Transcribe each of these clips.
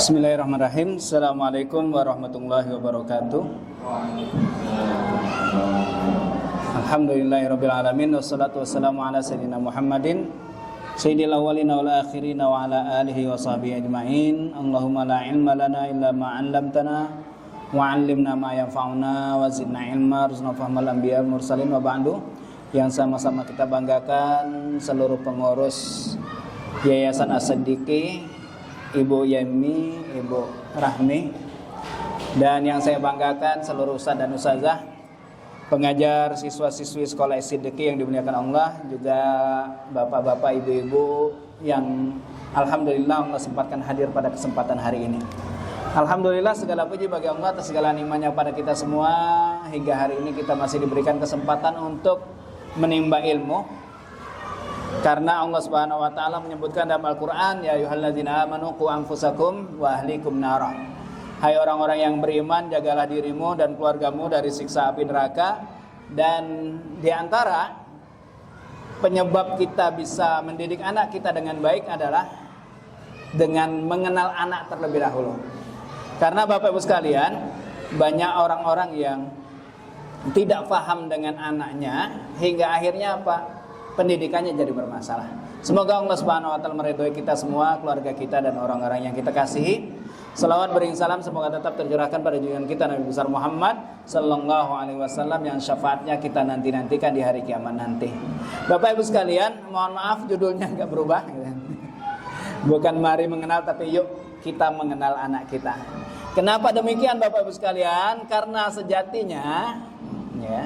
Bismillahirrahmanirrahim. Assalamualaikum warahmatullahi wabarakatuh. Alhamdulillahirabbil alamin wassalatu wassalamu ala sayyidina Muhammadin sayyidil awwalin wal akhirin wa ala alihi wa sahbihi ajmain. Allahumma la ilma lana illa ma 'allamtana wa 'allimna ma yanfa'una wa zidna ilma warzuqna fahmal anbiya wal mursalin wa ba'du. Yang sama-sama kita banggakan seluruh pengurus Yayasan As-Siddiqi, Ibu Yemi, Ibu Rahmi, dan yang saya banggakan seluruh ustaz dan ustazah, pengajar, siswa-siswi sekolah As-Siddiqi yang dimuliakan Allah, juga bapak-bapak, ibu-ibu yang alhamdulillah Allah sempatkan hadir pada kesempatan hari ini. Alhamdulillah, segala puji bagi Allah atas segala nikmatnya pada kita semua. Hingga hari ini kita masih diberikan kesempatan untuk menimba ilmu. Karena Allah Subhanahu wa taala menyebutkan dalam Al-Qur'an, ya ayyuhalladzina amanu qu anfusakum wa ahlikum nara. Hai orang-orang yang beriman, jagalah dirimu dan keluargamu dari siksa api neraka. Dan di antara penyebab kita bisa mendidik anak kita dengan baik adalah dengan mengenal anak terlebih dahulu. Karena Bapak Ibu sekalian, banyak orang-orang yang tidak paham dengan anaknya hingga akhirnya apa? Pendidikannya jadi bermasalah. Semoga Allah Subhanahu wa taala meridhoi kita semua, keluarga kita dan orang-orang yang kita kasihi. Selawat bering salam semoga tetap tercurahkan pada junjungan kita Nabi besar Muhammad sallallahu alaihi wasallam yang syafaatnya kita nanti-nantikan di hari kiamat nanti. Bapak Ibu sekalian, mohon maaf judulnya enggak berubah. Bukan mari mengenal, tapi yuk kita mengenal anak kita. Kenapa demikian Bapak Ibu sekalian? Karena sejatinya ya,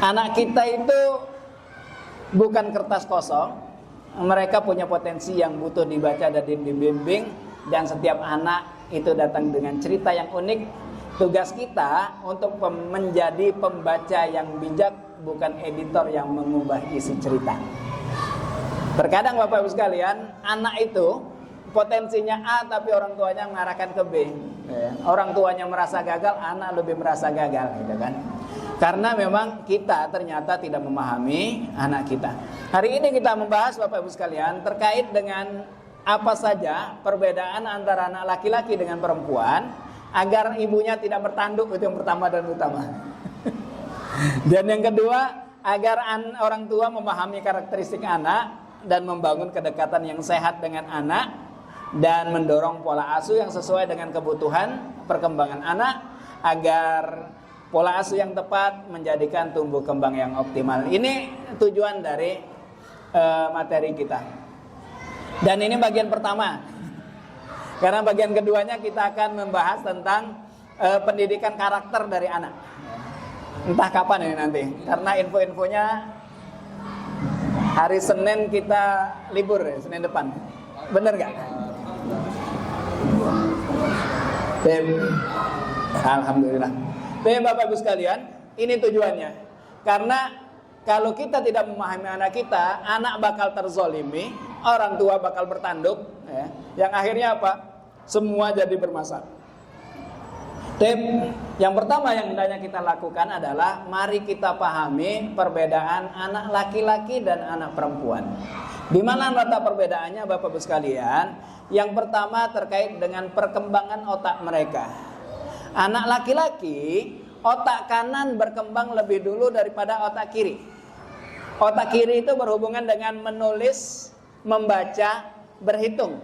anak kita itu bukan kertas kosong. Mereka punya potensi yang butuh dibaca dan dibimbing. Dan setiap anak itu datang dengan cerita yang unik. Tugas kita untuk menjadi pembaca yang bijak, bukan editor yang mengubah isi cerita. Terkadang Bapak Ibu sekalian, anak itu potensinya A tapi orang tuanya mengarahkan ke B. Orang tuanya merasa gagal, anak lebih merasa gagal, gitu kan? Karena memang kita ternyata tidak memahami anak kita. Hari ini kita membahas Bapak Ibu sekalian terkait dengan apa saja perbedaan antara anak laki-laki dengan perempuan agar ibunya tidak bertanduk, itu yang pertama dan utama. Dan yang kedua, agar orang tua memahami karakteristik anak dan membangun kedekatan yang sehat dengan anak dan mendorong pola asuh yang sesuai dengan kebutuhan perkembangan anak agar pola asuh yang tepat menjadikan tumbuh kembang yang optimal. Ini tujuan dari materi kita. Dan ini bagian pertama. Karena bagian keduanya kita akan membahas tentang pendidikan karakter dari anak. Entah kapan ini nanti. Karena info-infonya hari Senin kita libur ya, Senin depan. Bener gak? Alhamdulillah. Bapak Ibu sekalian, ini tujuannya. Karena kalau kita tidak memahami anak kita, anak bakal terzolimi, orang tua bakal bertanduk, ya. Yang akhirnya apa? Semua jadi bermasalah. Yang pertama yang hendaknya kita lakukan adalah mari kita pahami perbedaan anak laki-laki dan anak perempuan. Di mana letak perbedaannya Bapak Ibu sekalian? Yang pertama terkait dengan perkembangan otak mereka. Anak laki-laki, otak kanan berkembang lebih dulu daripada otak kiri. Otak kiri itu berhubungan dengan menulis, membaca, berhitung.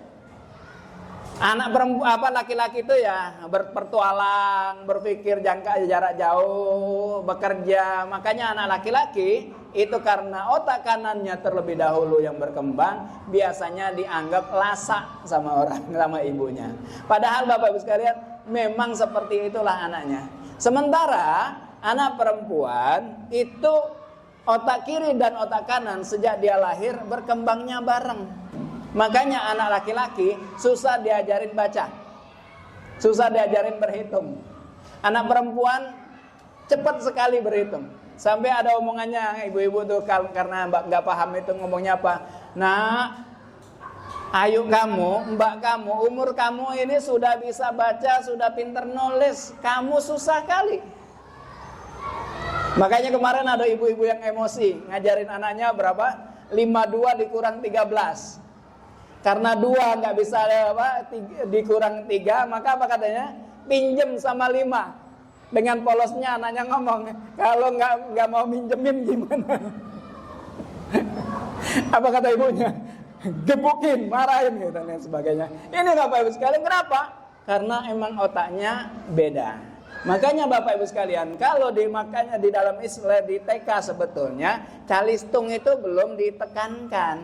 Anak perempuan laki-laki itu ya berpetualang, berpikir jarak jauh, bekerja. Makanya anak laki-laki itu karena otak kanannya terlebih dahulu yang berkembang, biasanya dianggap lasak sama orang, sama ibunya. Padahal Bapak Ibu sekalian, memang seperti itulah anaknya. Sementara anak perempuan itu otak kiri dan otak kanan sejak dia lahir berkembangnya bareng. Makanya anak laki-laki susah diajarin baca, susah diajarin berhitung. Anak perempuan cepat sekali berhitung. Sampai ada omongannya ibu-ibu tuh karena nggak paham itu ngomongnya apa. Nah, ayo kamu, mbak kamu, umur kamu ini sudah bisa baca, sudah pinter nulis, kamu susah kali. Makanya kemarin ada ibu-ibu yang emosi ngajarin anaknya berapa? 52 dikurang 13. Karena 2 nggak bisa dikurang 3, maka apa katanya? Pinjem sama 5. Dengan polosnya anaknya ngomong, kalau nggak mau minjemin gimana? Apa kata ibunya? Gebukin, marahin gitu dan lain sebagainya. Ini Bapak Ibu sekalian, kenapa? Karena emang otaknya beda. Makanya Bapak Ibu sekalian, kalau makanya di dalam istilah di TK sebetulnya calistung itu belum ditekankan.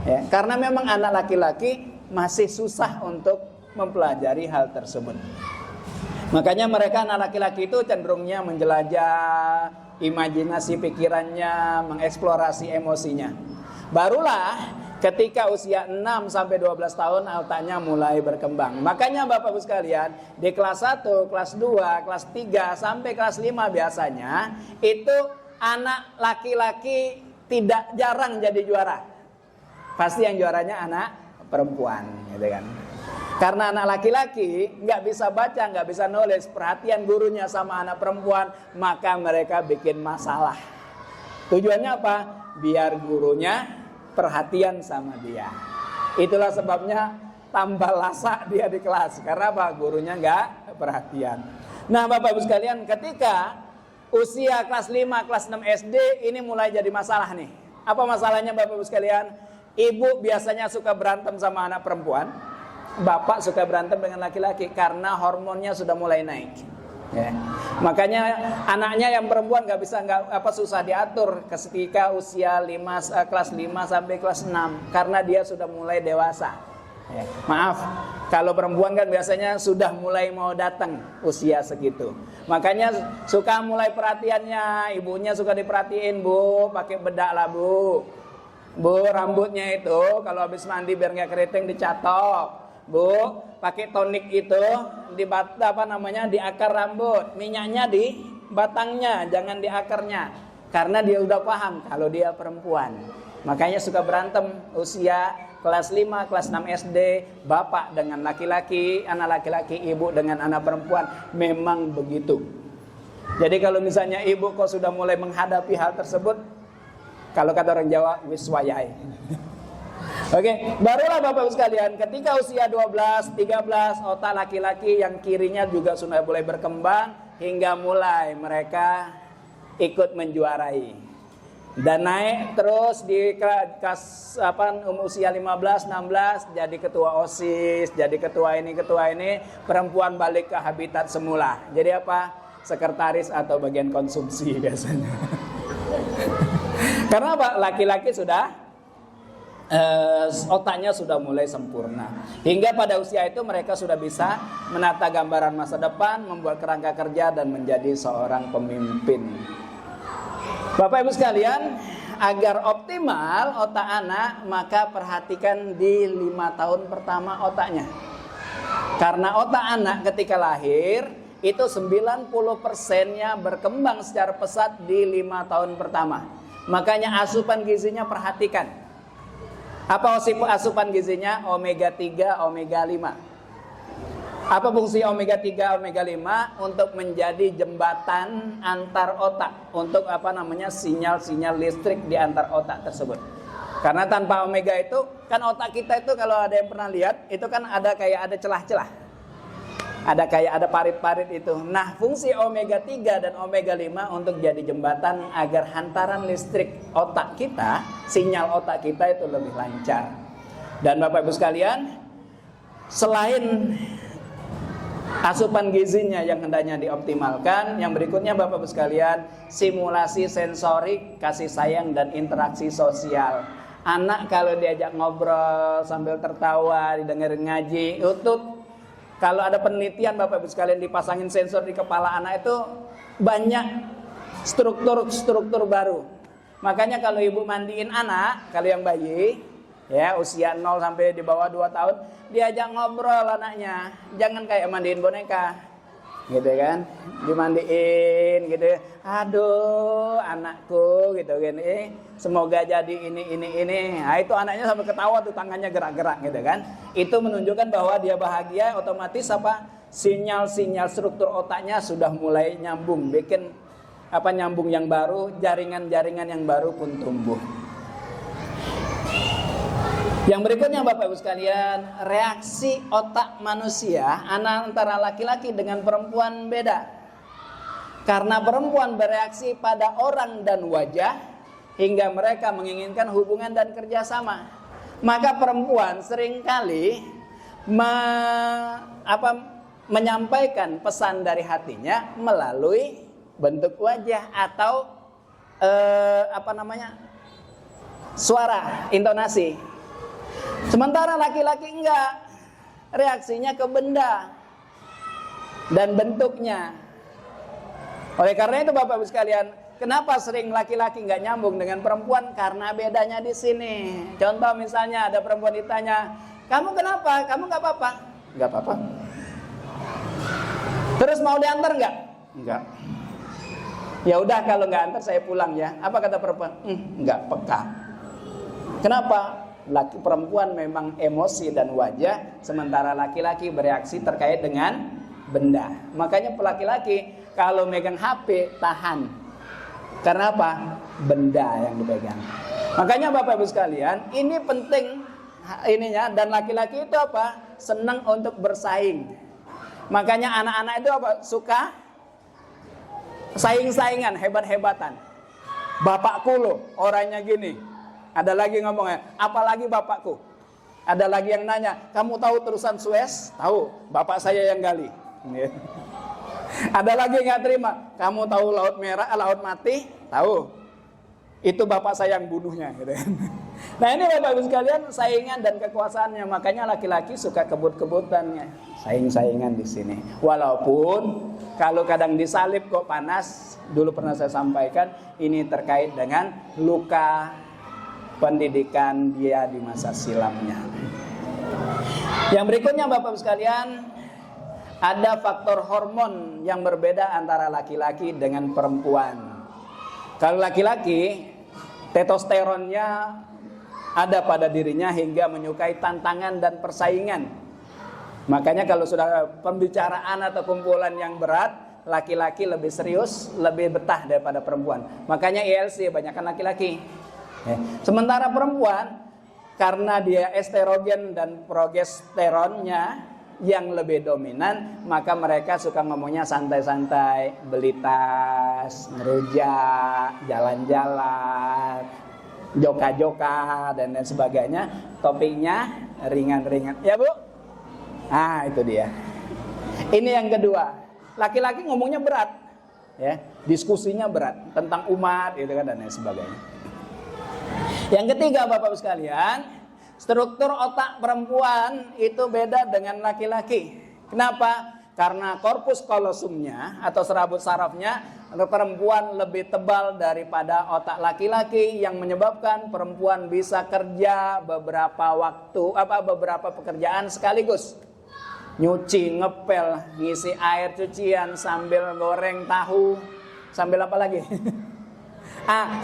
Ya, karena memang anak laki-laki masih susah untuk mempelajari hal tersebut. Makanya mereka anak laki-laki itu cenderungnya menjelajah, imajinasi pikirannya, mengeksplorasi emosinya. Barulah ketika usia 6 sampai 12 tahun otaknya mulai berkembang. Makanya Bapak Ibu sekalian, di kelas 1, kelas 2, kelas 3 sampai kelas 5 biasanya itu anak laki-laki tidak jarang jadi juara. Pasti yang juaranya anak perempuan, gitu kan. Karena anak laki-laki nggak bisa baca, nggak bisa nulis, perhatian gurunya sama anak perempuan, maka mereka bikin masalah. Tujuannya apa? Biar gurunya perhatian sama dia. Itulah sebabnya tambah lasak dia di kelas. Karena apa? Gurunya nggak perhatian. Nah Bapak Ibu sekalian, ketika usia kelas 5, kelas 6 SD ini mulai jadi masalah nih. Apa masalahnya Bapak Ibu sekalian? Ibu biasanya suka berantem sama anak perempuan, bapak suka berantem dengan laki-laki karena hormonnya sudah mulai naik. Ya. Makanya anaknya yang perempuan susah diatur ketika usia kelas 5 sampai kelas 6 karena dia sudah mulai dewasa. Ya. Maaf, kalau perempuan kan biasanya sudah mulai mau datang usia segitu. Makanya suka mulai perhatiannya, ibunya suka diperhatiin, Bu, pakai bedak lah, Bu. Bu, rambutnya itu kalau habis mandi biar nggak keriting dicatok. Bu, pakai tonik itu di akar rambut, minyaknya di batangnya, jangan di akarnya. Karena dia udah paham kalau dia perempuan. Makanya suka berantem usia kelas 5, kelas 6 SD, bapak dengan laki-laki, anak laki-laki, ibu dengan anak perempuan. Memang begitu. Jadi kalau misalnya ibu kok sudah mulai menghadapi hal tersebut, kalau kata orang Jawa, wis wayai. Oke, barulah Bapak Ibu sekalian, ketika usia 12, 13, otak laki-laki yang kirinya juga sudah mulai berkembang hingga mulai mereka ikut menjuarai. Dan naik terus di kelas usia 15, 16 jadi ketua OSIS, jadi ketua ini, perempuan balik ke habitat semula. Jadi apa? Sekretaris atau bagian konsumsi biasanya. Karena apa? Laki-laki sudah otaknya sudah mulai sempurna. Hingga pada usia itu mereka sudah bisa menata gambaran masa depan, membuat kerangka kerja dan menjadi seorang pemimpin. Bapak Ibu sekalian, agar optimal otak anak, maka perhatikan di 5 tahun pertama otaknya. Karena otak anak ketika lahir itu 90%-nya berkembang secara pesat di 5 tahun pertama. Makanya asupan gizinya perhatikan. Apa asupan gizinya? Omega 3, omega 5. Apa fungsi omega 3, omega 5? Untuk menjadi jembatan antar otak. Untuk sinyal-sinyal listrik di antar otak tersebut. Karena tanpa omega itu, kan otak kita itu kalau ada yang pernah lihat, itu kan ada celah-celah. Ada parit-parit itu. Nah, fungsi omega 3 dan omega 5 untuk jadi jembatan agar hantaran listrik otak kita, sinyal otak kita itu lebih lancar. Dan Bapak Ibu sekalian, selain asupan gizinya yang hendaknya dioptimalkan, yang berikutnya Bapak Ibu sekalian, simulasi sensorik, kasih sayang dan interaksi sosial. Anak kalau diajak ngobrol sambil tertawa, didengerin ngaji, kalau ada penelitian Bapak Ibu sekalian dipasangin sensor di kepala anak itu banyak struktur baru. Makanya kalau ibu mandiin anak, kalau yang bayi ya usia 0 sampai di bawah 2 tahun, diajak ngobrol anaknya. Jangan kayak mandiin boneka. Gitu kan? Dimandiin gitu. Aduh, anakku gitu kan. Semoga jadi ini. Nah, itu anaknya sampai ketawa tuh, tangannya gerak-gerak gitu kan. Itu menunjukkan bahwa dia bahagia, otomatis sinyal-sinyal struktur otaknya sudah mulai nyambung, bikin nyambung yang baru, jaringan-jaringan yang baru pun tumbuh. Yang berikutnya Bapak Ibu sekalian, reaksi otak manusia antara laki-laki dengan perempuan beda. Karena perempuan bereaksi pada orang dan wajah hingga mereka menginginkan hubungan dan kerjasama. Maka perempuan seringkali menyampaikan pesan dari hatinya melalui bentuk wajah atau suara, intonasi. Sementara laki-laki enggak, reaksinya ke benda dan bentuknya. Oleh karena itu Bapak Ibu sekalian, kenapa sering laki-laki enggak nyambung dengan perempuan? Karena bedanya di sini. Contoh misalnya ada perempuan ditanya, "Kamu kenapa? Kamu enggak apa-apa?" "Enggak apa-apa." "Terus mau diantar enggak?" "Enggak." "Ya udah kalau enggak antar saya pulang ya." Apa kata perempuan? Enggak peka. Kenapa? Perempuan memang emosi dan wajah, sementara laki-laki bereaksi terkait dengan benda. Makanya laki-laki kalau megang HP tahan. Karena apa? Benda yang dipegang. Makanya Bapak Ibu sekalian, ini penting ininya, dan laki-laki itu apa? Senang untuk bersaing. Makanya anak-anak itu apa? Suka saing-saingan, hebat-hebatan. "Bapakku loh, orangnya gini." Ada lagi ngomongnya, "Apalagi bapakku." Ada lagi yang nanya, "Kamu tahu terusan Suez?" "Tahu, bapak saya yang gali." Ada lagi nggak terima, "Kamu tahu Laut Merah, Laut Mati?" "Tahu, itu bapak saya yang bunuhnya." Gitu. Nah ini Bapak Ibu sekalian, saingan dan kekuasaannya. Makanya laki-laki suka kebut-kebutannya, saing-saingan di sini. Walaupun kalau kadang disalib kok panas. Dulu pernah saya sampaikan, ini terkait dengan luka pendidikan dia di masa silamnya. Yang berikutnya Bapak Ibu sekalian, ada faktor hormon yang berbeda antara laki-laki dengan perempuan. Kalau laki-laki, testosteronnya ada pada dirinya hingga menyukai tantangan dan persaingan. Makanya kalau sudah pembicaraan atau kumpulan yang berat, laki-laki lebih serius, lebih betah daripada perempuan. Makanya ILC banyakkan laki-laki. Sementara perempuan, karena dia estrogen dan progesteronnya yang lebih dominan, maka mereka suka ngomongnya santai-santai, beli tas, ngerujak, jalan-jalan, joka-joka dan lain sebagainya. Topiknya ringan-ringan, ya Bu? Ah itu dia. Ini yang kedua, laki-laki ngomongnya berat, ya, diskusinya berat tentang umat, gitu kan, dan lain sebagainya. Yang ketiga Bapak Ibu sekalian, struktur otak perempuan itu beda dengan laki-laki. Kenapa? Karena korpus kolosumnya atau serabut sarafnya perempuan lebih tebal daripada otak laki-laki, yang menyebabkan perempuan bisa kerja beberapa pekerjaan sekaligus. Nyuci, ngepel, ngisi air cucian, sambil goreng tahu, sambil apa lagi?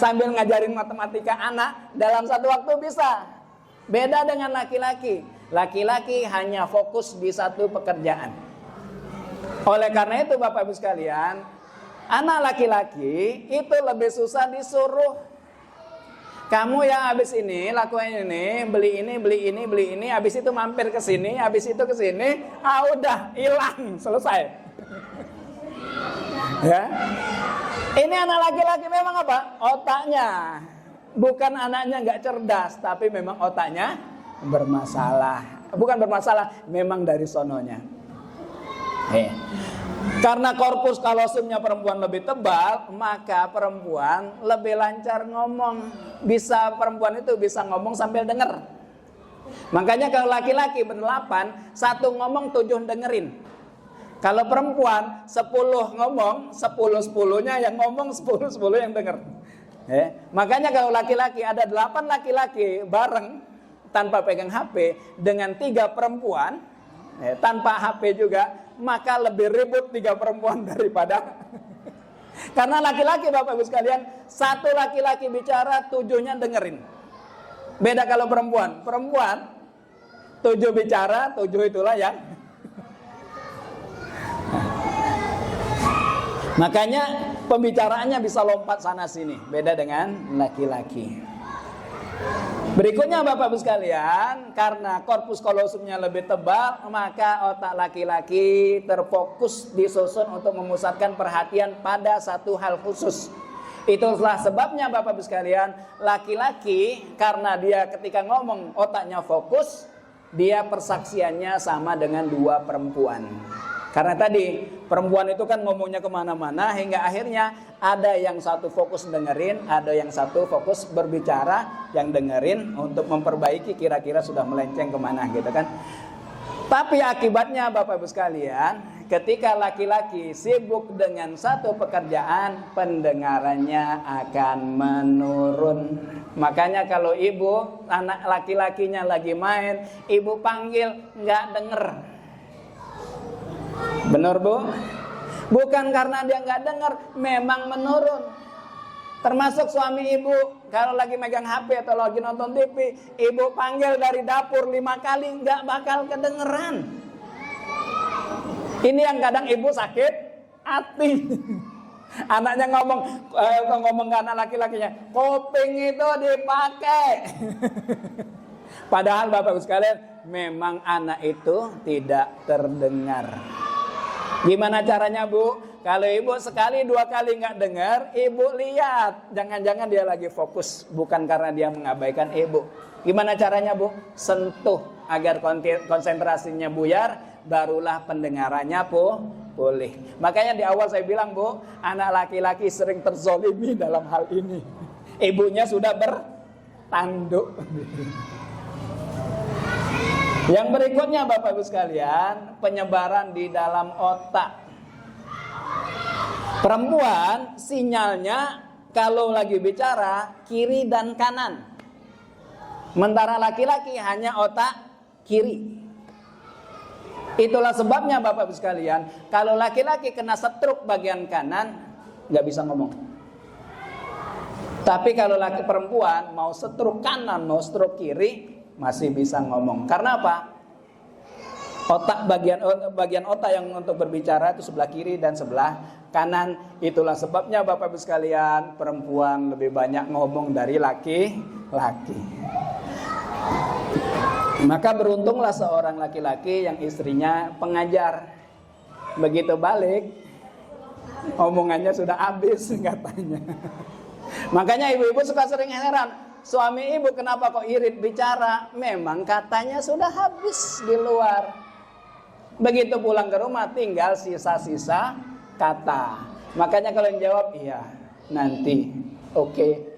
Sambil ngajarin matematika anak dalam satu waktu bisa. Beda dengan laki-laki. Laki-laki hanya fokus di satu pekerjaan. Oleh karena itu Bapak Ibu sekalian, anak laki-laki itu lebih susah disuruh. "Kamu ya habis ini lakuin ini, beli ini, habis itu mampir ke sini, habis itu ke sini." Udah hilang, selesai. Ya. Ini anak laki-laki memang apa? Otaknya. Bukan anaknya nggak cerdas, tapi memang otaknya bermasalah. Bukan bermasalah, memang dari sononya. Karena korpus kalosumnya perempuan lebih tebal, maka perempuan lebih lancar ngomong. Perempuan itu bisa ngomong sambil denger. Makanya kalau laki-laki berdelapan, satu ngomong 7 dengerin. Kalau perempuan 10 ngomong, 10-10-nya yang ngomong, 10-10 yang denger. Makanya kalau laki-laki ada 8 laki-laki bareng tanpa pegang HP dengan 3 perempuan tanpa HP juga, maka lebih ribut 3 perempuan daripada karena laki-laki Bapak Ibu sekalian, satu laki-laki bicara 7-nya dengerin. Beda kalau perempuan 7 bicara, 7 itulah yang makanya pembicaraannya bisa lompat sana sini, beda dengan laki-laki. Berikutnya Bapak Ibu sekalian, karena korpus kolosumnya lebih tebal, maka otak laki-laki terfokus disusun untuk memusatkan perhatian pada satu hal khusus. Itulah sebabnya Bapak Ibu sekalian, laki-laki karena dia ketika ngomong otaknya fokus, dia persaksiannya sama dengan dua perempuan. Karena tadi perempuan itu kan ngomongnya kemana-mana, hingga akhirnya ada yang satu fokus dengerin, ada yang satu fokus berbicara, yang dengerin untuk memperbaiki kira-kira sudah melenceng kemana gitu kan. Tapi akibatnya Bapak Ibu sekalian, ketika laki-laki sibuk dengan satu pekerjaan, pendengarannya akan menurun. Makanya kalau ibu, anak laki-lakinya lagi main, ibu panggil nggak denger. Benar Bu? Bukan karena dia nggak dengar, memang menurun. Termasuk suami ibu, kalau lagi megang HP atau lagi nonton TV, ibu panggil dari dapur 5 kali, nggak bakal kedengeran. Ini yang kadang ibu sakit hati. Anaknya ngomong ke anak laki-lakinya, kuping itu dipakai. Padahal Bapak Ibu sekalian, memang anak itu tidak terdengar. Gimana caranya Bu? Kalau ibu sekali 2 kali nggak dengar, ibu lihat, jangan-jangan dia lagi fokus, bukan karena dia mengabaikan ibu. Gimana caranya Bu? Sentuh agar konsentrasinya buyar, barulah pendengarannya pulih. Makanya di awal saya bilang Bu, anak laki-laki sering terzolimi dalam hal ini. Ibunya sudah bertanduk. Yang berikutnya Bapak Ibu sekalian, penyebaran di dalam otak. Perempuan sinyalnya kalau lagi bicara kiri dan kanan. Sementara laki-laki hanya otak kiri. Itulah sebabnya Bapak Ibu sekalian, kalau laki-laki kena stroke bagian kanan, nggak bisa ngomong. Tapi kalau laki perempuan mau stroke kanan, mau stroke kiri, masih bisa ngomong. Karena apa? Otak bagian otak yang untuk berbicara itu sebelah kiri dan sebelah kanan. Itulah sebabnya Bapak Ibu sekalian, perempuan lebih banyak ngomong dari laki-laki. Maka beruntunglah seorang laki-laki yang istrinya pengajar. Begitu balik, omongannya sudah habis katanya. Makanya ibu-ibu suka sering heran, suami ibu kenapa kok irit bicara? Memang katanya sudah habis di luar. Begitu pulang ke rumah tinggal sisa-sisa kata. Makanya kalau yang jawab iya, nanti, oke.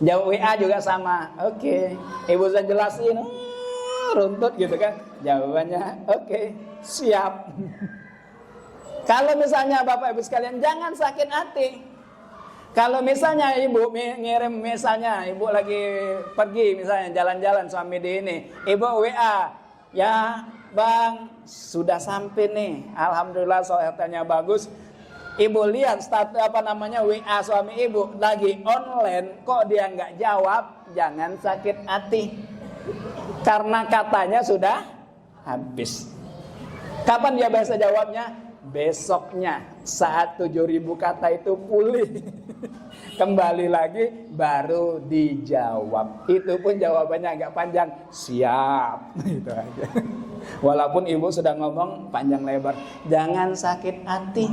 Jawab WA juga sama, oke. Ibu saya jelasin, runtut gitu kan. Jawabannya oke, siap. Kalau misalnya Bapak Ibu sekalian, jangan sakit hati. Kalau misalnya ibu ngirim, misalnya ibu lagi pergi misalnya jalan-jalan suami di ini, ibu WA, ya Bang sudah sampai nih, alhamdulillah hotelnya bagus. Ibu lihat status WA suami ibu lagi online, kok dia nggak jawab, jangan sakit hati, karena katanya sudah habis. Kapan dia biasa jawabnya? Besoknya saat 7.000 kata itu pulih. Kembali lagi baru dijawab. Itu pun jawabannya agak panjang. Siap. Itu aja. Walaupun ibu sudah ngomong panjang lebar, jangan sakit hati.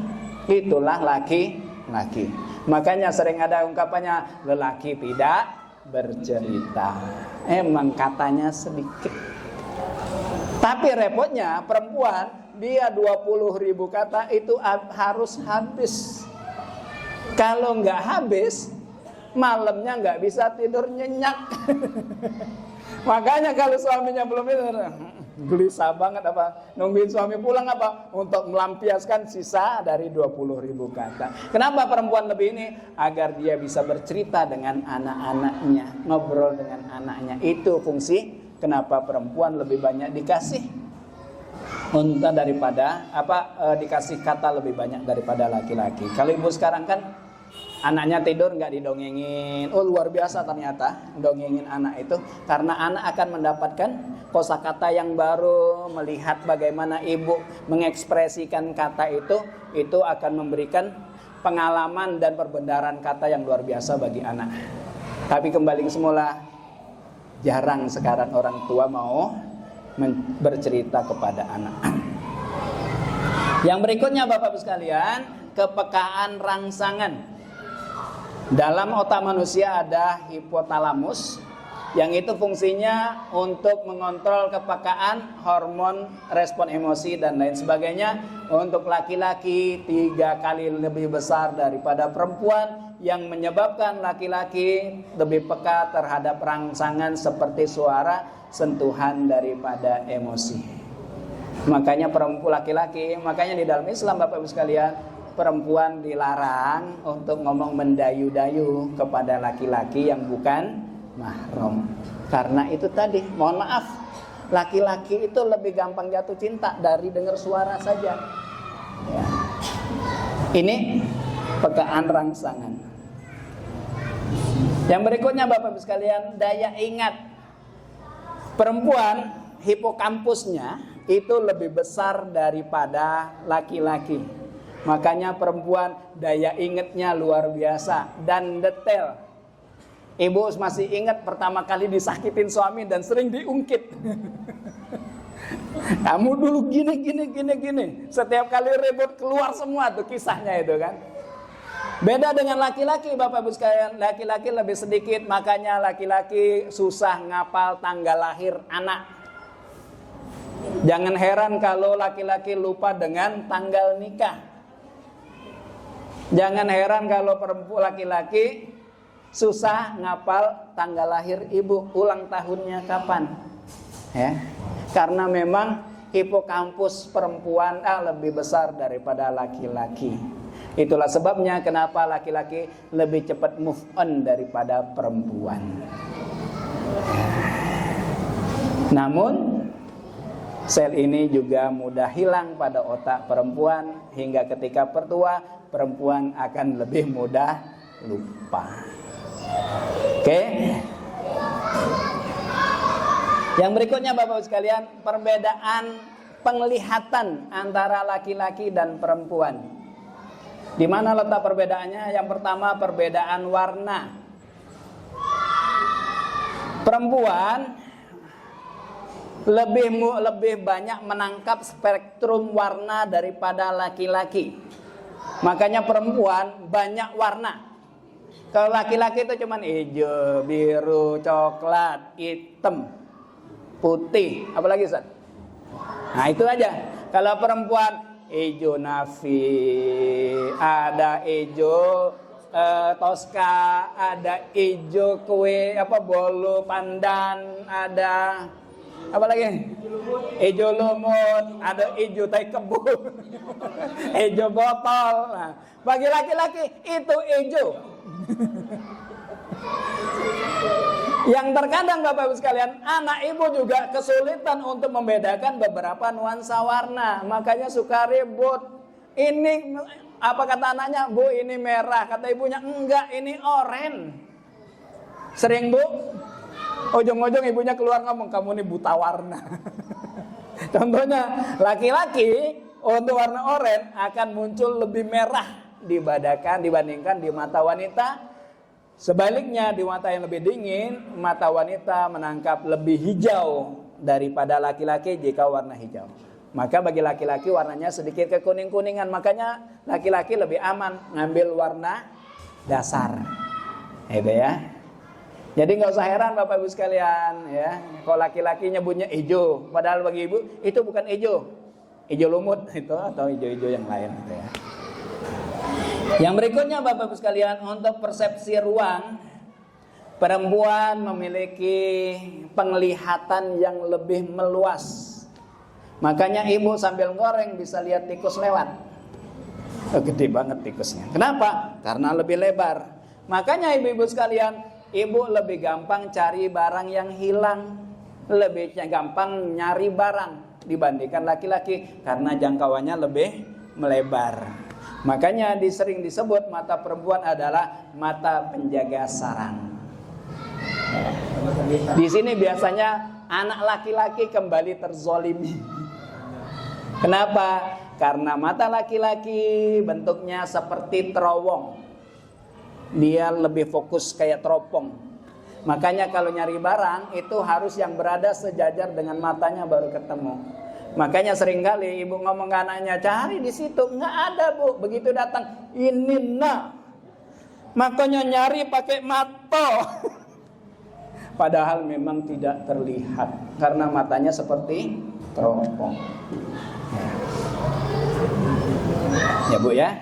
Itulah laki-laki. Makanya sering ada ungkapannya, lelaki tidak bercerita. Emang katanya sedikit. Tapi repotnya perempuan, dia 20.000 kata itu harus habis. Kalau nggak habis, malamnya nggak bisa tidur nyenyak. Makanya kalau suaminya belum tidur, gelisah banget apa? Nungguin suami pulang apa? Untuk melampiaskan sisa dari 20.000 kata. Kenapa perempuan lebih ini? Agar dia bisa bercerita dengan anak-anaknya, ngobrol dengan anaknya. Itu fungsi kenapa perempuan lebih banyak dikasih unta daripada dikasih kata lebih banyak daripada laki-laki. Kalau ibu sekarang kan anaknya tidur nggak didongengin. Oh luar biasa ternyata dongengin anak itu, karena anak akan mendapatkan kosakata yang baru, melihat bagaimana ibu mengekspresikan kata itu akan memberikan pengalaman dan perbendaharaan kata yang luar biasa bagi anak. Tapi kembali ke semula, Jarang sekarang orang tua mau bercerita kepada anak. Yang berikutnya Bapak Ibu sekalian, kepekaan rangsangan. Dalam otak manusia ada hipotalamus, yang itu fungsinya untuk mengontrol kepekaan, hormon, respon emosi dan lain sebagainya. Untuk laki-laki 3 kali lebih besar daripada perempuan, yang menyebabkan laki-laki lebih peka terhadap rangsangan seperti suara, sentuhan daripada emosi. Makanya perempuan laki-laki, makanya di dalam Islam Bapak Ibu sekalian, perempuan dilarang untuk ngomong mendayu-dayu kepada laki-laki yang bukan mahram. Karena itu tadi, mohon maaf, laki-laki itu lebih gampang jatuh cinta dari dengar suara saja. Ya. Ini pekaan rangsangan. Yang berikutnya Bapak Ibu sekalian, daya ingat. Perempuan hipokampusnya itu lebih besar daripada laki-laki. Makanya perempuan daya ingatnya luar biasa dan detail. Ibu masih ingat pertama kali disakitin suami dan sering diungkit. Kamu dulu gini. Setiap kali ribut keluar semua tuh kisahnya itu kan. Beda dengan laki-laki Bapak Ibu sekalian. Laki-laki lebih sedikit, makanya laki-laki susah ngapal tanggal lahir anak. Jangan heran kalau laki-laki lupa dengan tanggal nikah. Jangan heran kalau perempuan laki-laki susah ngapal tanggal lahir ibu, ulang tahunnya kapan, ya? Karena memang hipokampus perempuan lebih besar daripada laki-laki. Itulah sebabnya kenapa laki-laki lebih cepat move on daripada perempuan. Namun sel ini juga mudah hilang pada otak perempuan, hingga ketika bertua perempuan akan lebih mudah lupa. Oke. Yang berikutnya Bapak Ibu sekalian, perbedaan penglihatan antara laki-laki dan perempuan. Di mana letak perbedaannya? Yang pertama, perbedaan warna. Perempuan lebih banyak menangkap spektrum warna daripada laki-laki. Makanya perempuan banyak warna. Kalau laki-laki itu cuman hijau, biru, coklat, hitam, putih, apalagi Ustaz? Nah itu aja. Kalau perempuan hijau navy, ada hijau toska, ada hijau kue bolu pandan, ada apa lagi? Hijau lumut, ada hijau tai kebun, hijau botol. Nah, bagi laki-laki itu hijau. Yang terkadang Bapak Ibu sekalian, anak ibu juga kesulitan untuk membedakan beberapa nuansa warna. Makanya suka ribut. Ini apa kata anaknya? Bu, ini merah. Kata ibunya, enggak, ini oranye. Sering Bu, ujung-ujung ibunya keluar ngomong, kamu ini buta warna. Contohnya, laki-laki untuk warna oranye akan muncul lebih merah dibandingkan di mata wanita. Sebaliknya di mata yang lebih dingin, mata wanita menangkap lebih hijau daripada laki-laki jika warna hijau. Maka bagi laki-laki warnanya sedikit kekuning-kuningan. Makanya laki-laki lebih aman ngambil warna dasar. Itu ya. Jadi nggak usah heran Bapak Ibu sekalian ya. Kalau laki-laki nyebutnya hijau, padahal bagi ibu itu bukan hijau. Hijau lumut itu atau hijau-hijau yang lain gitu ya. Yang berikutnya Bapak Ibu sekalian, untuk persepsi ruang, perempuan memiliki penglihatan yang lebih meluas. Makanya ibu sambil goreng bisa lihat tikus lewat. Gede banget tikusnya. Kenapa? Karena lebih lebar. Makanya ibu-ibu sekalian, ibu lebih gampang cari barang yang hilang, lebih gampang nyari barang dibandingkan laki-laki karena jangkauannya lebih melebar. Makanya sering disebut mata perempuan adalah mata penjaga sarang. Di sini biasanya anak laki-laki kembali terzolimi. Kenapa? Karena mata laki-laki bentuknya seperti terowong. Dia lebih fokus kayak teropong. Makanya kalau nyari barang itu harus yang berada sejajar dengan matanya baru ketemu. Makanya seringkali ibu ngomong ke anaknya, cari di situ, nggak ada bu. Begitu datang, ini nah. Makanya nyari pakai mata. Padahal memang tidak terlihat karena matanya seperti teropong. Ya bu ya.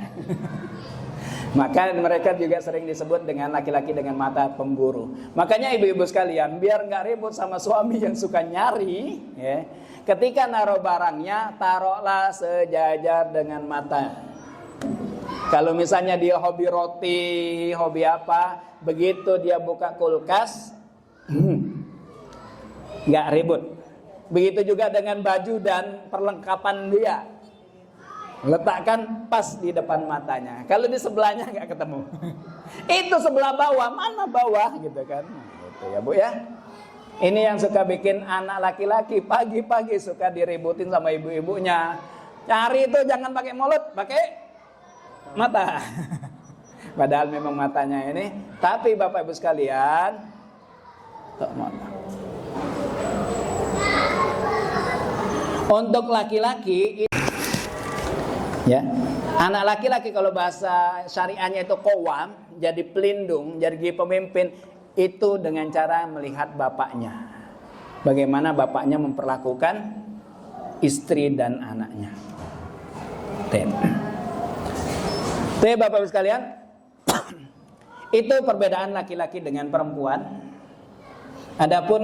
Maka mereka juga sering disebut dengan laki-laki dengan mata pemburu. Makanya ibu-ibu sekalian, biar nggak ribut sama suami yang suka nyari, ya, ketika naruh barangnya, taruhlah sejajar dengan mata. Kalau misalnya dia hobi roti, hobi apa, begitu dia buka kulkas, nggak ribut. Begitu juga dengan baju dan perlengkapan dia, letakkan pas di depan matanya. Kalau di sebelahnya nggak ketemu. Itu sebelah bawah, mana bawah gitu kan. Gitu ya bu ya. Ini yang suka bikin anak laki-laki pagi-pagi suka diributin sama ibu-ibunya. Cari itu jangan pakai mulut, pakai mata. Padahal memang matanya ini. Tapi bapak ibu sekalian, untuk laki-laki, ya, anak laki-laki kalau bahasa syariahnya itu qawwam, jadi pelindung, jadi pemimpin, itu dengan cara melihat bapaknya. Bagaimana bapaknya memperlakukan istri dan anaknya. Oke, Bapak Ibu sekalian, itu perbedaan laki-laki dengan perempuan. Adapun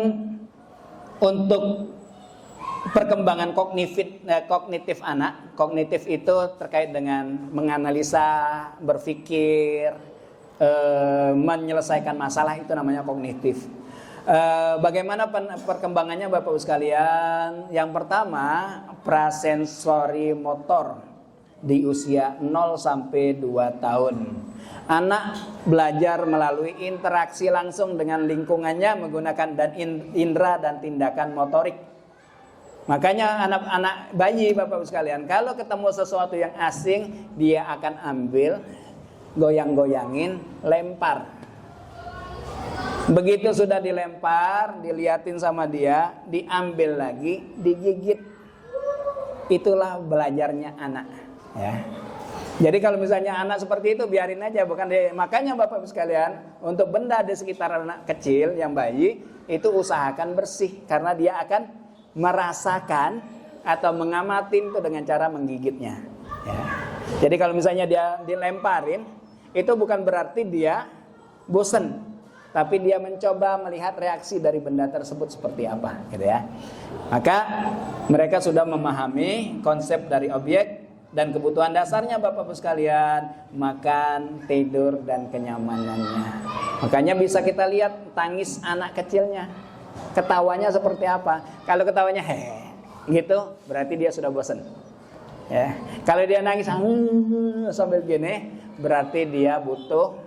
untuk perkembangan kognitif anak, kognitif itu terkait dengan menganalisa, berpikir, menyelesaikan masalah, itu namanya kognitif. Bagaimana perkembangannya Bapak Ibu sekalian? Yang pertama, prasensori motor di usia 0 sampai 2 tahun. Anak belajar melalui interaksi langsung dengan lingkungannya menggunakan indera dan tindakan motorik. Makanya anak-anak bayi Bapak Ibu sekalian, kalau ketemu sesuatu yang asing, dia akan ambil, goyang-goyangin, lempar. Begitu sudah dilempar, diliatin sama dia, diambil lagi, digigit. Itulah belajarnya anak, ya. Jadi kalau misalnya anak seperti itu biarin aja, bukan dia. Makanya Bapak Ibu sekalian, untuk benda di sekitar anak kecil yang bayi itu usahakan bersih, karena dia akan merasakan atau mengamati itu dengan cara menggigitnya, ya. Jadi kalau misalnya dia dilemparin, itu bukan berarti dia bosen, tapi dia mencoba melihat reaksi dari benda tersebut seperti apa, gitu ya. Maka mereka sudah memahami konsep dari objek dan kebutuhan dasarnya Bapak Ibu sekalian, makan, tidur, dan kenyamanannya. Makanya bisa kita lihat tangis anak kecilnya, ketawanya seperti apa. Kalau ketawanya gitu, berarti dia sudah bosan. Ya. Kalau dia nangis sambil gini, berarti dia butuh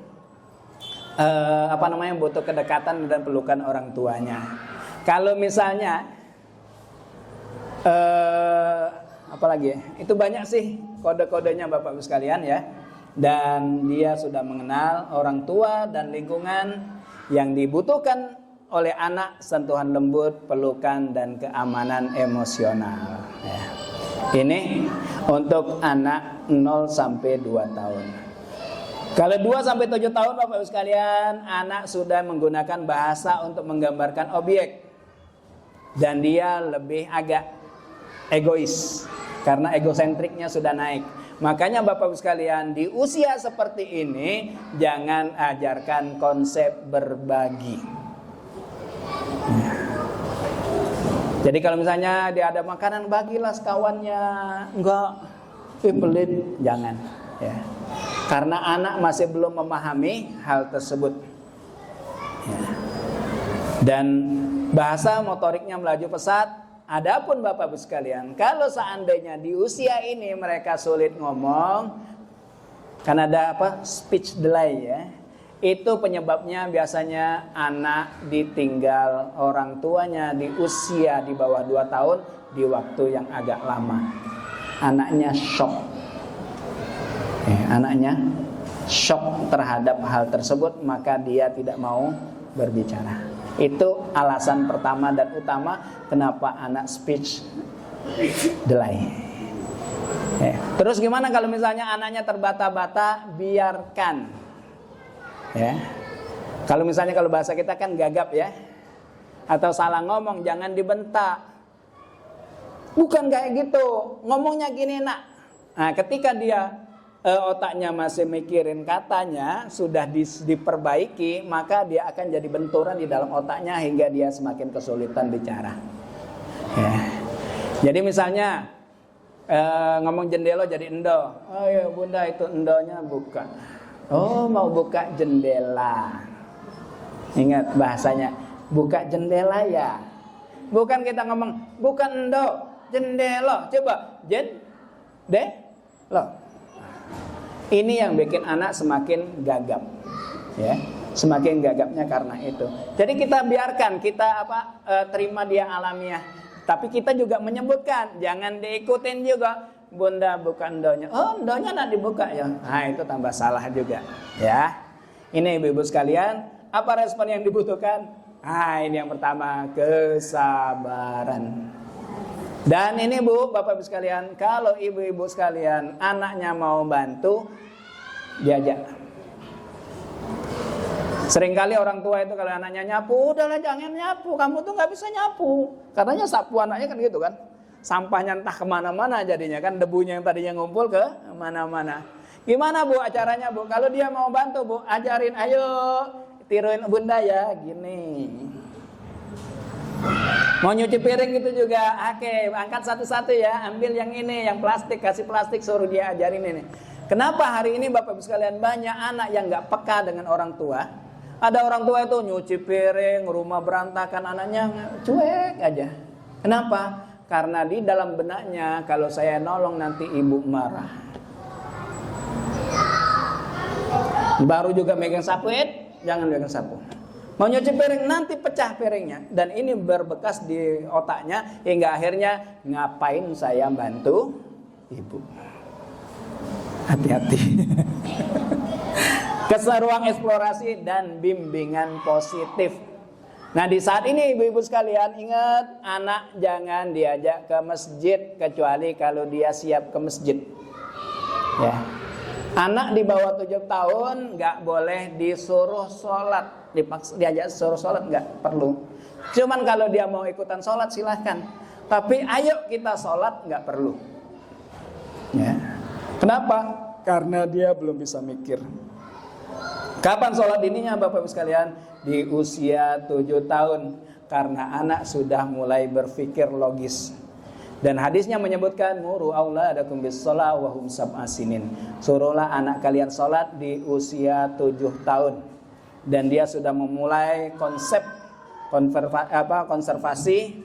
butuh kedekatan dan pelukan orang tuanya. Kalau misalnya apalagi ya, itu banyak sih kode-kodenya Bapak Ibu sekalian ya. Dan dia sudah mengenal orang tua dan lingkungan yang dibutuhkan oleh anak, sentuhan lembut, pelukan, dan keamanan emosional, ya. Ini untuk anak 0 sampai 2 tahun. Kalau 2 sampai 7 tahun Bapak Ibu sekalian, anak sudah menggunakan bahasa untuk menggambarkan objek. Dan dia lebih agak egois, karena egosentriknya sudah naik. Makanya Bapak Ibu sekalian, di usia seperti ini jangan ajarkan konsep berbagi. Jadi kalau misalnya dia ada makanan, bagilah sekawannya. Enggak, pelit, jangan, ya. Karena anak masih belum memahami hal tersebut, ya. Dan bahasa motoriknya melaju pesat. Adapun Bapak Ibu sekalian, kalau seandainya di usia ini mereka sulit ngomong, karena ada speech delay, ya. Itu penyebabnya biasanya anak ditinggal orang tuanya di usia di bawah 2 tahun, di waktu yang agak lama. Anaknya shock, anaknya shock terhadap hal tersebut, maka dia tidak mau berbicara. Itu alasan pertama dan utama kenapa anak speech delay. Terus gimana kalau misalnya anaknya terbata-bata? Biarkan. Ya. Kalau misalnya kalau bahasa kita kan gagap ya, atau salah ngomong, jangan dibentak. Bukan kayak gitu, ngomongnya gini nak. Nah, ketika dia otaknya masih mikirin katanya, sudah diperbaiki, maka dia akan jadi benturan di dalam otaknya hingga dia semakin kesulitan bicara. Ya. Jadi misalnya ngomong jendela jadi endo. Oh ya bunda, itu endonya buka. Oh mau buka jendela. Ingat bahasanya, buka jendela ya. Bukan kita ngomong bukan endo, jendela. Coba loh. Ini yang bikin anak semakin gagap, ya, semakin gagapnya karena itu. Jadi kita biarkan, kita terima dia alamiah. Tapi kita juga menyebutkan, jangan diikutin juga. Bunda bukan endonya. Oh endonya nak dibuka ya. Nah itu tambah salah juga, ya. Ini ibu-ibu sekalian, apa respon yang dibutuhkan? Nah ini yang pertama, kesabaran. Dan ini bu, bapak ibu sekalian, kalau ibu-ibu sekalian anaknya mau bantu, diajak. Seringkali orang tua itu kalau anaknya nyapu, udahlah jangan nyapu, kamu tuh nggak bisa nyapu. Katanya sapu anaknya kan gitu kan, sampahnya entah kemana-mana jadinya kan, debunya yang tadinya ngumpul ke mana-mana. Gimana bu acaranya bu? Kalau dia mau bantu bu, ajarin, ayo tiruin bunda ya, gini. Mau nyuci piring gitu juga, oke, angkat satu-satu ya, ambil yang ini, yang plastik, kasih plastik, suruh dia ajarin ini. Kenapa hari ini bapak ibu sekalian banyak anak yang nggak peka dengan orang tua? Ada orang tua itu nyuci piring, rumah berantakan, anaknya cuek aja. Kenapa? Karena di dalam benaknya kalau saya nolong nanti ibu marah. Baru juga megang sapu, jangan megang sapu. Mau nyuci piring nanti pecah piringnya. Dan ini berbekas di otaknya hingga akhirnya ngapain saya bantu ibu. Hati-hati. Keseruan eksplorasi dan bimbingan positif. Nah di saat ini ibu-ibu sekalian ingat, anak jangan diajak ke masjid kecuali kalau dia siap ke masjid. Ya. Anak di bawah 7 tahun nggak boleh disuruh sholat, diajak suruh sholat nggak perlu. Cuman kalau dia mau ikutan sholat silahkan. Tapi ayo kita sholat nggak perlu. Ya. Kenapa? Karena dia belum bisa mikir. Kapan sholat ininya Bapak Ibu sekalian? Di usia 7 tahun. Karena anak sudah mulai berpikir logis. Dan hadisnya menyebutkan muru auladakum bis-shalah wa hum sab'a sinin. Suruhlah anak kalian sholat di usia 7 tahun. Dan dia sudah memulai konsep konservasi,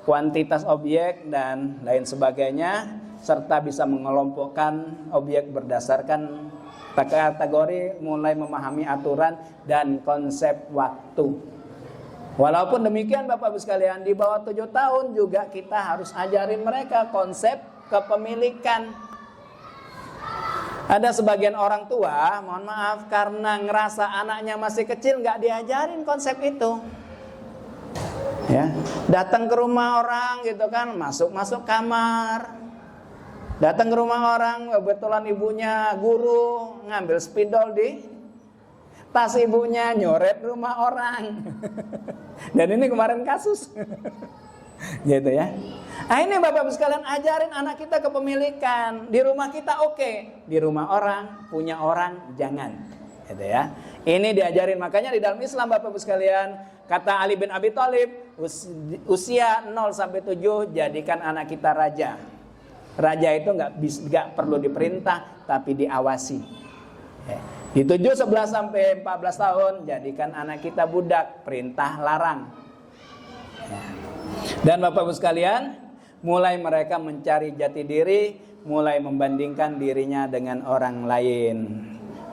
kuantitas objek dan lain sebagainya, serta bisa mengelompokkan objek berdasarkan kategori, mulai memahami aturan dan konsep waktu. Walaupun demikian Bapak Ibu sekalian, di bawah 7 tahun juga kita harus ajarin mereka konsep kepemilikan. Ada sebagian orang tua, mohon maaf, karena ngerasa anaknya masih kecil nggak diajarin konsep itu. Ya, datang ke rumah orang gitu kan, masuk kamar. Datang ke rumah orang, kebetulan ibunya guru, ngambil spidol di tas ibunya, nyoret rumah orang. Dan ini kemarin kasus. Gitu ya. Nah ini Bapak Ibu sekalian, ajarin anak kita kepemilikan. Di rumah kita oke, di rumah orang, punya orang jangan. Gitu ya. Ini diajarin, makanya di dalam Islam Bapak Ibu sekalian, kata Ali bin Abi Thalib, usia 0 sampai 7 jadikan anak kita raja. Raja itu nggak perlu diperintah, tapi diawasi. Ya. Di 7, 11 sampai 14 tahun jadikan anak kita budak, perintah larang. Ya. Dan Bapak Ibu sekalian, mulai mereka mencari jati diri, mulai membandingkan dirinya dengan orang lain.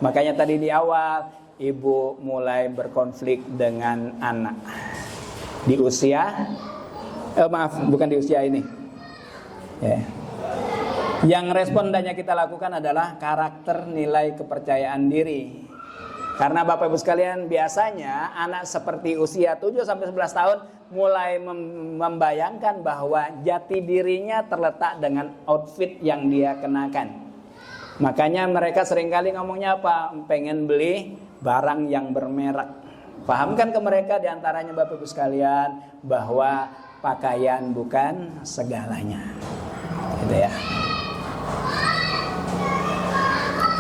Makanya tadi di awal, ibu mulai berkonflik dengan anak. Di usia, bukan di usia ini. Ya. Yang respon banyak kita lakukan adalah karakter, nilai kepercayaan diri. Karena Bapak Ibu sekalian, biasanya anak seperti usia 7 sampai 11 tahun mulai membayangkan bahwa jati dirinya terletak dengan outfit yang dia kenakan. Makanya mereka seringkali ngomongnya apa? Pengen beli barang yang bermerek. Pahamkan ke mereka diantaranya Bapak Ibu sekalian bahwa pakaian bukan segalanya. Gitu ya.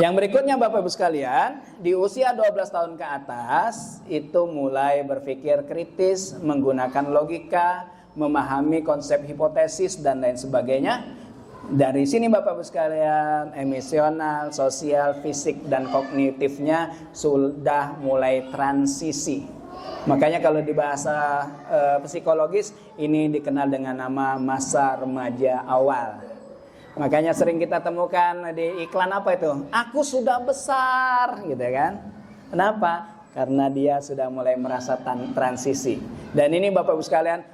Yang berikutnya Bapak Ibu sekalian, di usia 12 tahun ke atas itu mulai berpikir kritis, menggunakan logika, memahami konsep hipotesis dan lain sebagainya. Dari sini Bapak Ibu sekalian, emosional, sosial, fisik dan kognitifnya sudah mulai transisi. Makanya kalau di bahasa psikologis ini dikenal dengan nama masa remaja awal. Makanya sering kita temukan di iklan apa itu? Aku sudah besar, gitu kan? Kenapa? Karena dia sudah mulai merasa transisi. Dan ini Bapak Ibu sekalian,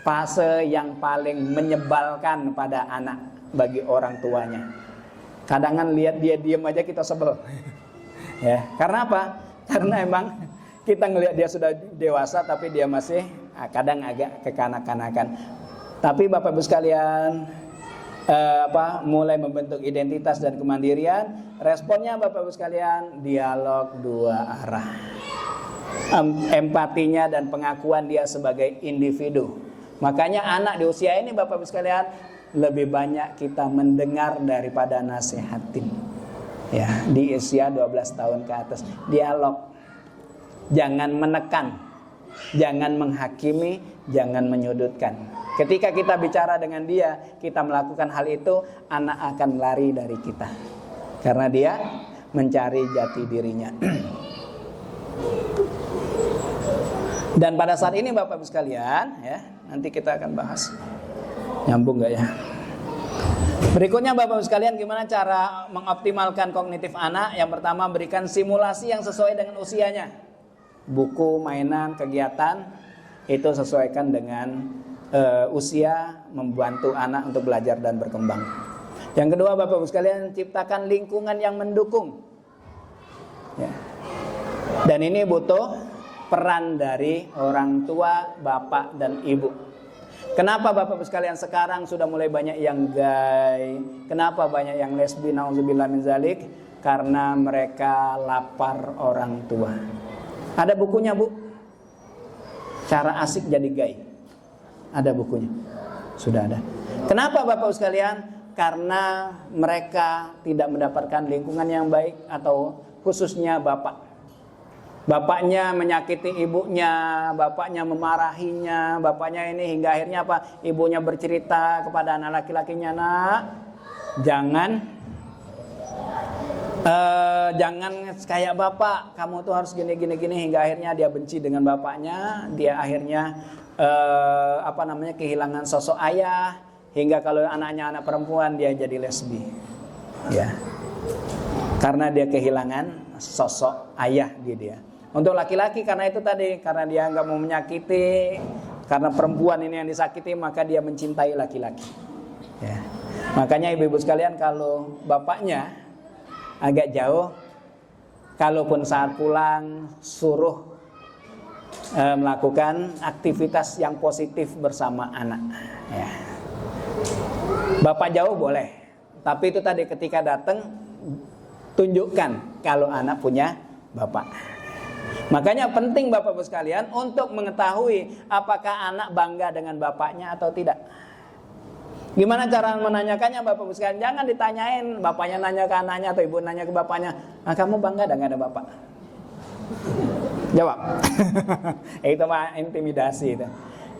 fase yang paling menyebalkan pada anak bagi orang tuanya. Kadang lihat dia diam aja kita sebel. Ya, karena apa? Karena emang kita ngelihat dia sudah dewasa tapi dia masih kadang agak kekanak-kanakan. Tapi Bapak Ibu sekalian, mulai membentuk identitas dan kemandirian. Responnya Bapak Ibu sekalian, dialog dua arah. Empatinya dan pengakuan dia sebagai individu. Makanya anak di usia ini Bapak Ibu sekalian, lebih banyak kita mendengar daripada nasihatin. Ya, di usia 12 tahun ke atas, dialog. Jangan menekan, jangan menghakimi, jangan menyudutkan. Ketika kita bicara dengan dia, kita melakukan hal itu, anak akan lari dari kita. Karena dia mencari jati dirinya. Dan pada saat ini Bapak Ibu sekalian, ya, nanti kita akan bahas. Nyambung gak ya? Berikutnya Bapak Ibu sekalian, gimana cara mengoptimalkan kognitif anak? Yang pertama, berikan simulasi yang sesuai dengan usianya. Buku, mainan, kegiatan, itu sesuaikan dengan usia, membantu anak untuk belajar dan berkembang. Yang kedua Bapak Ibu sekalian, ciptakan lingkungan yang mendukung. Ya. Dan ini butuh peran dari orang tua, bapak dan ibu. Kenapa Bapak Ibu sekalian sekarang sudah mulai banyak yang gay? Kenapa banyak yang lesbi? Nauzubillah min zalik. Karena mereka lapar orang tua. Ada bukunya Bu, cara asik jadi gay. Ada bukunya, sudah ada. Kenapa Bapak Ibu sekalian? Karena mereka tidak mendapatkan lingkungan yang baik, atau khususnya bapak. Bapaknya menyakiti ibunya, bapaknya memarahinya, bapaknya ini hingga akhirnya apa? Ibunya bercerita kepada anak laki-lakinya, nak, jangan kayak bapak, kamu tuh harus gini hingga akhirnya dia benci dengan bapaknya, dia akhirnya kehilangan sosok ayah, hingga kalau anaknya anak perempuan dia jadi lesbi. Ya. Karena dia kehilangan sosok ayah di dia. Untuk laki-laki karena itu tadi, karena dia enggak mau menyakiti, karena perempuan ini yang disakiti, maka dia mencintai laki-laki. Ya. Makanya ibu-ibu sekalian, kalau bapaknya agak jauh, kalaupun saat pulang suruh melakukan aktivitas yang positif bersama anak. Ya. Bapak jauh boleh, tapi itu tadi ketika datang tunjukkan kalau anak punya bapak. Makanya penting Bapak Ibu sekalian untuk mengetahui apakah anak bangga dengan bapaknya atau tidak. Gimana cara menanyakannya Bapak Ibu sekalian? Jangan ditanyain bapaknya nanya ke anaknya atau ibu nanya ke bapaknya, "Nah, kamu bangga dengan ada bapak?" Jawab. Itu mah intimidasi itu.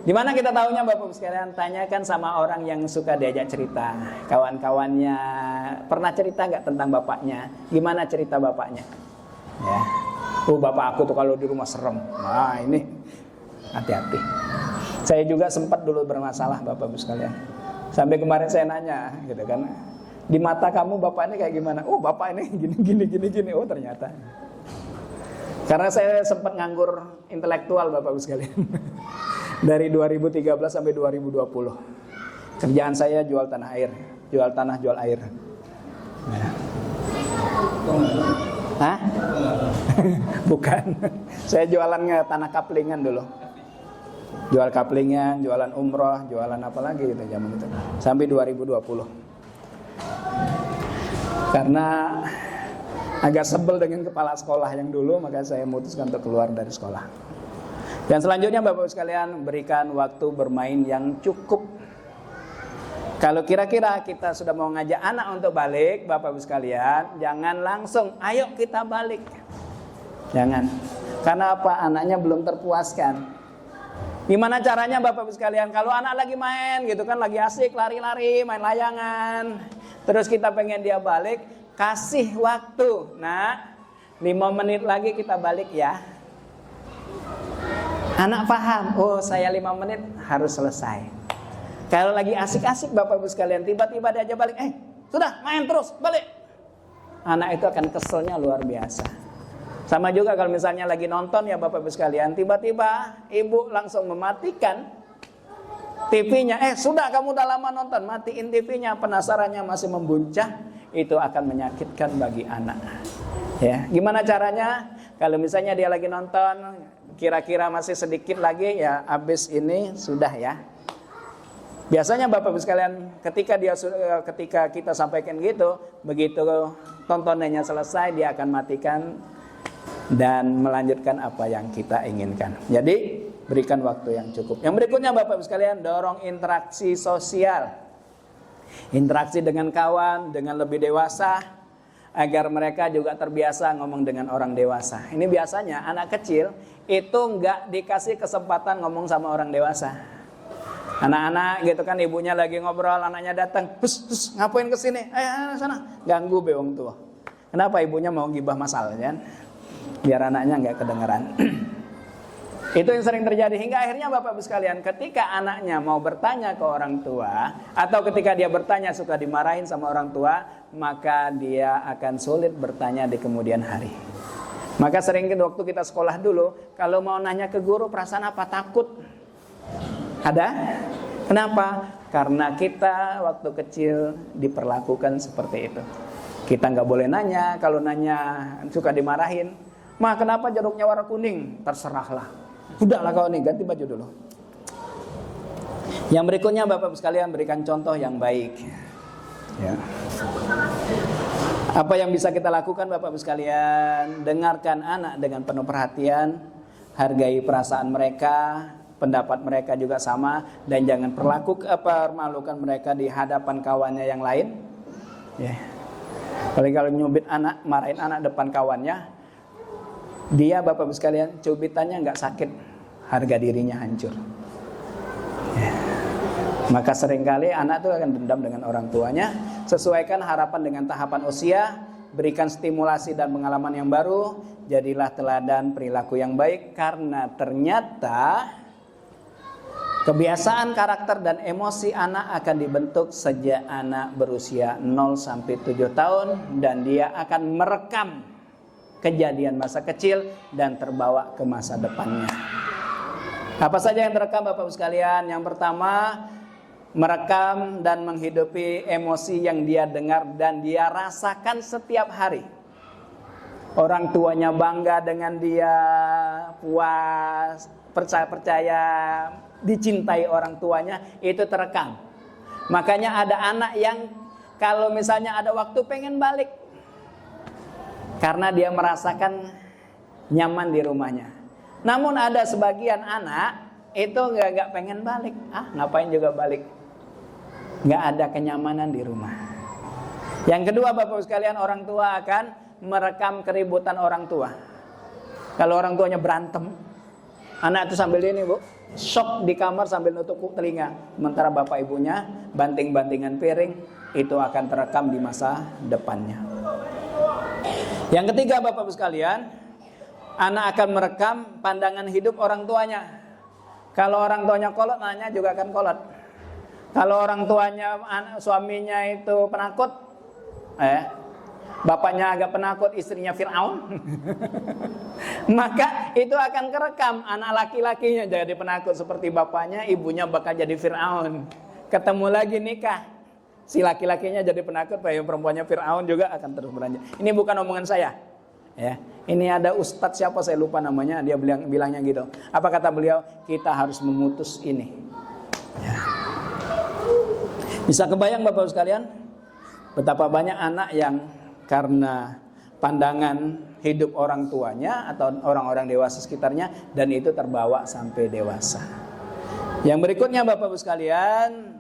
Di mana kita tahunya Bapak Ibu sekalian? Tanyakan sama orang yang suka diajak cerita. Kawan-kawannya pernah cerita nggak tentang bapaknya? Gimana cerita bapaknya? Ya. Bapak aku tuh kalau di rumah serem. Nah, ini hati-hati. Saya juga sempat dulu bermasalah Bapak Ibu sekalian. Sampai kemarin saya nanya gitu kan. Di mata kamu bapak ini kayak gimana? Oh, bapak ini gini. Oh, ternyata. Karena saya sempat nganggur intelektual Bapak Ibu sekalian. Dari 2013 sampai 2020. Kerjaan saya jual tanah air, jual tanah, jual air. Nah. Hah? Bukan. Saya jualan tanah kaplingan dulu. Jual kaplingan, jualan umroh, jualan apa lagi gitu zaman itu. Sampai 2020. Karena agak sebel dengan kepala sekolah yang dulu, maka saya memutuskan untuk keluar dari sekolah. Dan selanjutnya Bapak-Ibu sekalian, berikan waktu bermain yang cukup. Kalau kira-kira kita sudah mau ngajak anak untuk balik, Bapak-Ibu sekalian, jangan langsung, ayo kita balik. Jangan. Karena apa? Anaknya belum terpuaskan. Gimana caranya Bapak-Ibu sekalian? Kalau anak lagi main gitu kan, lagi asik lari-lari, main layangan, terus kita pengen dia balik, kasih waktu. Nah, 5 menit lagi kita balik ya. Anak paham, oh saya 5 menit harus selesai. Kalau lagi asik-asik Bapak-Ibu sekalian, tiba-tiba diajak balik, sudah main terus, balik. Anak itu akan keselnya luar biasa. Sama juga kalau misalnya lagi nonton ya Bapak-Ibu sekalian, tiba-tiba ibu langsung mematikan TV-nya. Sudah kamu udah lama nonton, matiin TV-nya, penasarannya masih membuncah, itu akan menyakitkan bagi anak. Ya, gimana caranya? Kalau misalnya dia lagi nonton, kira-kira masih sedikit lagi ya, habis ini sudah ya. Biasanya Bapak-Ibu sekalian, ketika kita sampaikan gitu, begitu tontonannya selesai, dia akan matikan dan melanjutkan apa yang kita inginkan. Jadi berikan waktu yang cukup. Yang berikutnya Bapak-Ibu sekalian, dorong interaksi sosial. Interaksi dengan kawan, dengan lebih dewasa, agar mereka juga terbiasa ngomong dengan orang dewasa. Ini biasanya anak kecil itu nggak dikasih kesempatan ngomong sama orang dewasa. Anak-anak gitu kan, ibunya lagi ngobrol, anaknya datang, hus, ngapain kesini? Ayo sana, ganggu bewong tua. Kenapa? Ibunya mau gibah masal kan? Biar anaknya nggak kedengeran. Itu yang sering terjadi, hingga akhirnya Bapak-Ibu sekalian, ketika anaknya mau bertanya ke orang tua, atau ketika dia bertanya suka dimarahin sama orang tua, maka dia akan sulit bertanya di kemudian hari. Maka sering waktu kita sekolah dulu, kalau mau nanya ke guru, perasaan apa? Takut. Ada? Kenapa? Karena kita waktu kecil diperlakukan seperti itu. Kita nggak boleh nanya, kalau nanya suka dimarahin. Ma, kenapa jeruknya warna kuning? Terserahlah. Udahlah kau nih, ganti baju dulu. Yang berikutnya Bapak-Ibu sekalian, berikan contoh yang baik. Ya. Apa yang bisa kita lakukan Bapak-Ibu sekalian? Dengarkan anak dengan penuh perhatian, hargai perasaan mereka, pendapat mereka juga sama, dan jangan permalukan mereka di hadapan kawannya yang lain. Ya. Kalau nyubit anak, marahin anak depan kawannya, dia Bapak-Ibu sekalian, cubitannya nggak sakit, harga dirinya hancur. Ya. Maka seringkali anak itu akan dendam dengan orang tuanya. Sesuaikan harapan dengan tahapan usia, berikan stimulasi dan pengalaman yang baru, jadilah teladan perilaku yang baik, karena ternyata kebiasaan karakter dan emosi anak akan dibentuk sejak anak berusia 0 sampai 7 tahun, dan dia akan merekam kejadian masa kecil dan terbawa ke masa depannya. Apa saja yang terekam Bapak-Ibu sekalian? Yang pertama, merekam dan menghidupi emosi yang dia dengar dan dia rasakan setiap hari. Orang tuanya bangga dengan dia, puas, percaya, dicintai orang tuanya, itu terekam. Makanya ada anak yang kalau misalnya ada waktu pengen balik, karena dia merasakan nyaman di rumahnya. Namun ada sebagian anak itu nggak pengen balik. Ngapain juga balik? Nggak ada kenyamanan di rumah. Yang kedua Bapak-Ibu sekalian, orang tua akan merekam keributan orang tua. Kalau orang tuanya berantem, anak itu sambil ini Bu, shock di kamar sambil nutup telinga. Sementara bapak ibunya banting-bantingan piring, itu akan terekam di masa depannya. Yang ketiga Bapak-Ibu sekalian, anak akan merekam pandangan hidup orang tuanya. Kalau orang tuanya kolot, anaknya juga akan kolot. Kalau orang tuanya, suaminya itu penakut, bapaknya agak penakut, istrinya Fir'aun, maka itu akan kerekam. Anak laki-lakinya jadi penakut seperti bapaknya, ibunya bakal jadi Fir'aun. Ketemu lagi nikah, si laki-lakinya jadi penakut, yang perempuannya Fir'aun juga akan terus beranjak. Ini bukan omongan saya, Ya, ini ada ustadz siapa saya lupa namanya, dia bilangnya gitu. Apa kata beliau? Kita harus memutus ini. Ya. Bisa kebayang Bapak Ibu sekalian, betapa banyak anak yang karena pandangan hidup orang tuanya atau orang-orang dewasa sekitarnya, dan itu terbawa sampai dewasa. Yang berikutnya Bapak Ibu sekalian,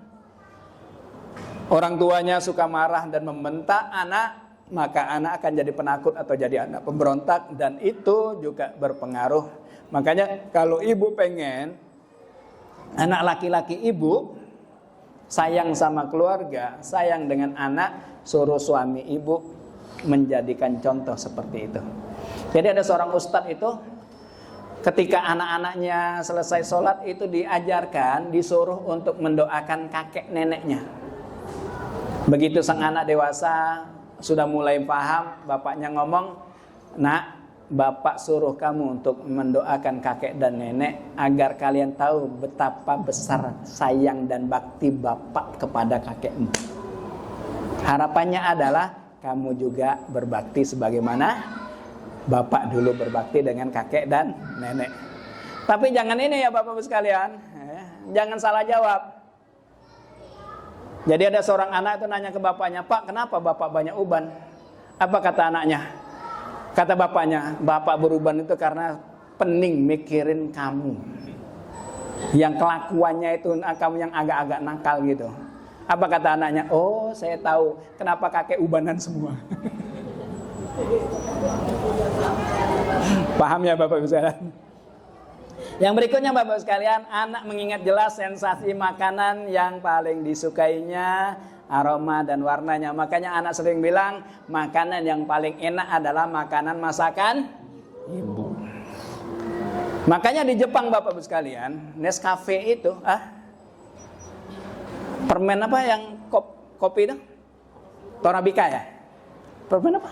orang tuanya suka marah dan membentak anak, maka anak akan jadi penakut atau jadi anak pemberontak, dan itu juga berpengaruh. Makanya kalau ibu pengen anak laki-laki ibu sayang sama keluarga, sayang dengan anak, suruh suami ibu menjadikan contoh seperti itu. Jadi ada seorang ustadz itu, ketika anak-anaknya selesai sholat itu diajarkan, disuruh untuk mendoakan kakek neneknya. Begitu sang anak dewasa sudah mulai paham, bapaknya ngomong, "Nak, bapak suruh kamu untuk mendoakan kakek dan nenek agar kalian tahu betapa besar sayang dan bakti bapak kepada kakekmu. Harapannya adalah kamu juga berbakti sebagaimana bapak dulu berbakti dengan kakek dan nenek." Tapi jangan ini ya Bapak-Ibu sekalian, jangan salah jawab. Jadi ada seorang anak itu nanya ke bapaknya, "Pak, kenapa bapak banyak uban?" Apa kata anaknya? Kata bapaknya, "Bapak beruban itu karena pening mikirin kamu, yang kelakuannya itu kamu yang agak-agak nakal gitu." Apa kata anaknya? "Oh, saya tahu kenapa kakek ubanan semua." Paham ya Bapak Ibu sekalian? Yang berikutnya Bapak sekalian, anak mengingat jelas sensasi makanan yang paling disukainya, aroma dan warnanya. Makanya anak sering bilang, makanan yang paling enak adalah makanan masakan ibu. Makanya di Jepang Bapak sekalian, Nescafe itu, permen apa yang kopi itu? Torabika ya? Permen apa?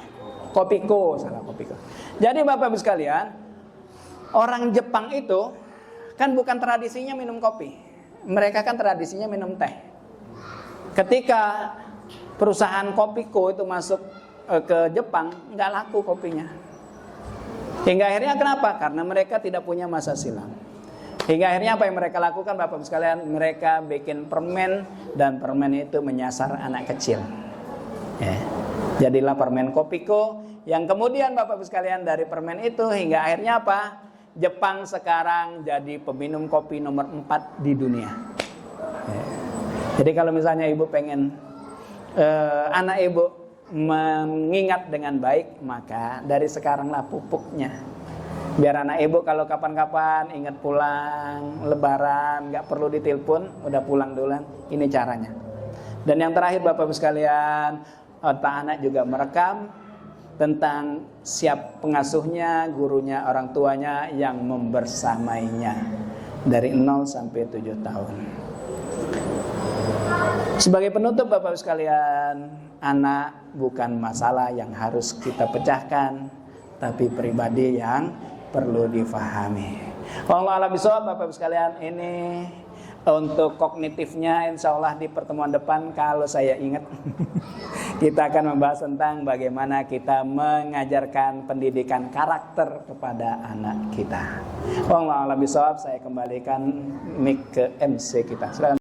Kopiko, salah Kopiko. Jadi Bapak sekalian, orang Jepang itu kan bukan tradisinya minum kopi. Mereka kan tradisinya minum teh. Ketika perusahaan Kopiko itu masuk ke Jepang, nggak laku kopinya. Hingga akhirnya kenapa? Karena mereka tidak punya masa silam. Hingga akhirnya apa yang mereka lakukan Bapak sekalian? Mereka bikin permen, dan permen itu menyasar anak kecil. Ya. Jadilah permen Kopiko, yang kemudian Bapak sekalian dari permen itu hingga akhirnya apa? Jepang sekarang jadi peminum kopi nomor 4 di dunia. Jadi kalau misalnya ibu pengen anak ibu mengingat dengan baik, maka dari sekaranglah pupuknya. Biar anak ibu kalau kapan-kapan ingat pulang lebaran, gak perlu ditelepon, udah pulang duluan. Ini caranya. Dan yang terakhir Bapak Ibu sekalian, otak anak juga merekam tentang siap pengasuhnya, gurunya, orang tuanya yang membersamainya dari 0 sampai 7 tahun. Sebagai penutup Bapak-Ibu sekalian, anak bukan masalah yang harus kita pecahkan, tapi pribadi yang perlu difahami. Wallahu a'lam bishawab Bapak-Ibu sekalian, ini untuk kognitifnya insya Allah di pertemuan depan kalau saya ingat kita akan membahas tentang bagaimana kita mengajarkan pendidikan karakter kepada anak kita. Wallahu a'lam bishawab, saya kembalikan mic ke MC kita. Silakan.